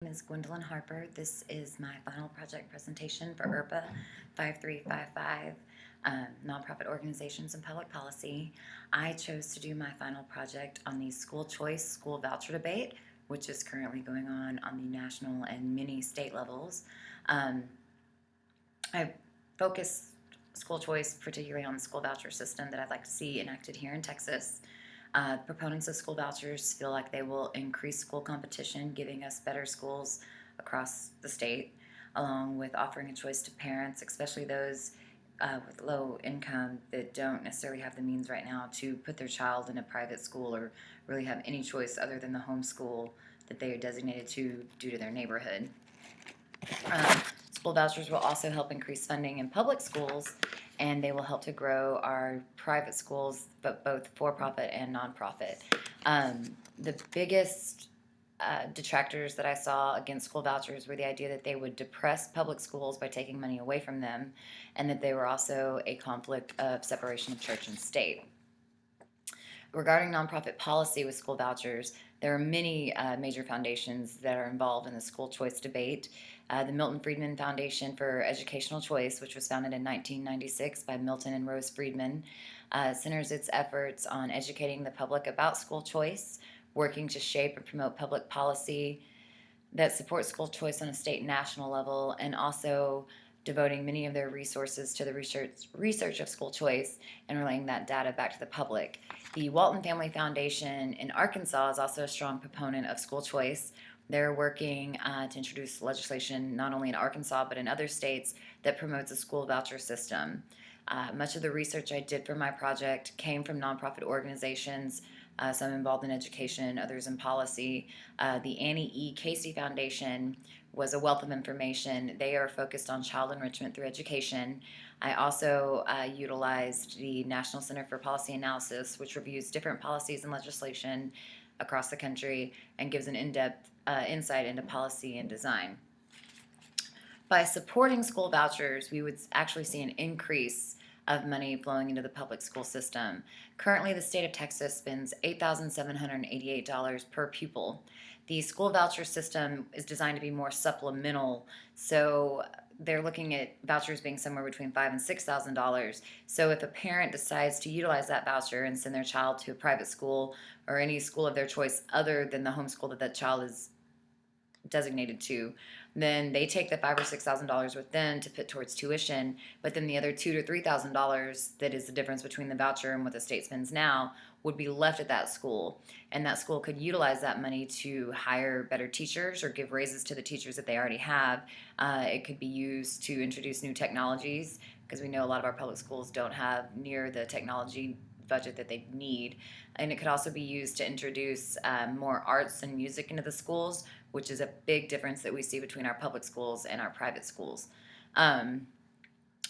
My name is Gwendolyn Harper. This is my final project presentation for URPA 5355, Nonprofit Organizations and Public Policy. I chose to do my final project on the school choice, school voucher debate, which is currently going on the national and many state levels. I focus school choice particularly on the school voucher system that I'd like to see enacted here in Texas. Proponents of school vouchers feel like they will increase school competition, giving us better schools across the state, along with offering a choice to parents, especially those with low income that don't necessarily have the means right now to put their child in a private school or really have any choice other than the home school that they are designated to due to their neighborhood. School vouchers will also help increase funding in public schools, and they will help to grow our private schools, but both for-profit and nonprofit. The biggest detractors that I saw against school vouchers were the idea that they would depress public schools by taking money away from them, and that they were also a conflict of separation of church and state. Regarding nonprofit policy with school vouchers, there are many major foundations that are involved in the school choice debate. The Milton Friedman Foundation for Educational Choice, which was founded in 1996 by Milton and Rose Friedman, centers its efforts on educating the public about school choice, working to shape and promote public policy that supports school choice on a state and national level, and also devoting many of their resources to the research of school choice and relaying that data back to the public. The Walton Family Foundation in Arkansas is also a strong proponent of school choice. They're working to introduce legislation not only in Arkansas but in other states that promotes a school voucher system. Much of the research I did for my project came from nonprofit organizations, some involved in education, others in policy. The Annie E. Casey Foundation was a wealth of information. They are focused on child enrichment through education. I also utilized the National Center for Policy Analysis, which reviews different policies and legislation across the country and gives an in-depth insight into policy and design. By supporting school vouchers, we would actually see an increase of money flowing into the public school system. Currently, the state of Texas spends $8,788 per pupil. The school voucher system is designed to be more supplemental, so they're looking at vouchers being somewhere between $5,000 and $6,000. So if a parent decides to utilize that voucher and send their child to a private school or any school of their choice other than the home school that that child is designated to, then they take the $5,000 or $6,000 with them to put towards tuition, but then the other $2,000 to $3,000 that is the difference between the voucher and what the state spends now would be left at that school, and that school could utilize that money to hire better teachers or give raises to the teachers that they already have. It could be used to introduce new technologies, because we know a lot of our public schools don't have near the technology budget that they need, and it could also be used to introduce more arts and music into the schools, which is a big difference that we see between our public schools and our private schools.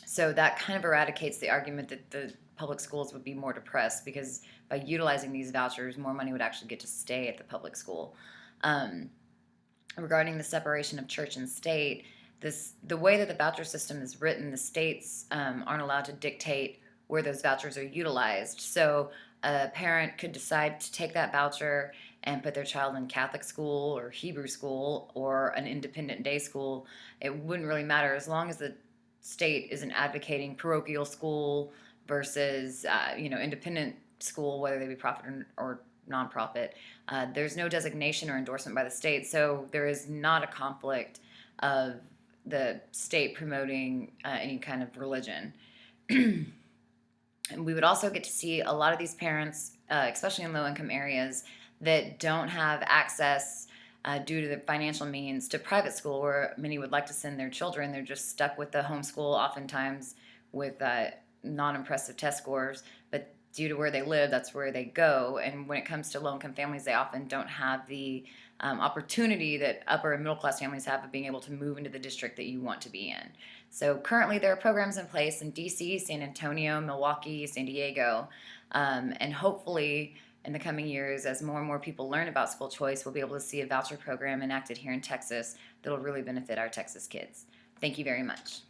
So that kind of eradicates the argument that the public schools would be more depressed, because by utilizing these vouchers, more money would actually get to stay at the public school. Regarding the separation of church and state, the way that the voucher system is written, the states aren't allowed to dictate where those vouchers are utilized. So a parent could decide to take that voucher and put their child in Catholic school or Hebrew school or an independent day school. It wouldn't really matter as long as the state isn't advocating parochial school versus independent school, whether they be profit or nonprofit. There's no designation or endorsement by the state, so there is not a conflict of the state promoting any kind of religion. And we would also get to see a lot of these parents, especially in low-income areas, that don't have access due to the financial means to private school, where many would like to send their children. They're just stuck with the homeschool, oftentimes with non-impressive test scores, but due to where they live, that's where they go. And when it comes to low-income families, they often don't have the opportunity that upper and middle-class families have of being able to move into the district that you want to be in. So currently there are programs in place in DC, San Antonio, Milwaukee, San Diego, and hopefully in the coming years, as more and more people learn about school choice, we'll be able to see a voucher program enacted here in Texas that will really benefit our Texas kids. Thank you very much.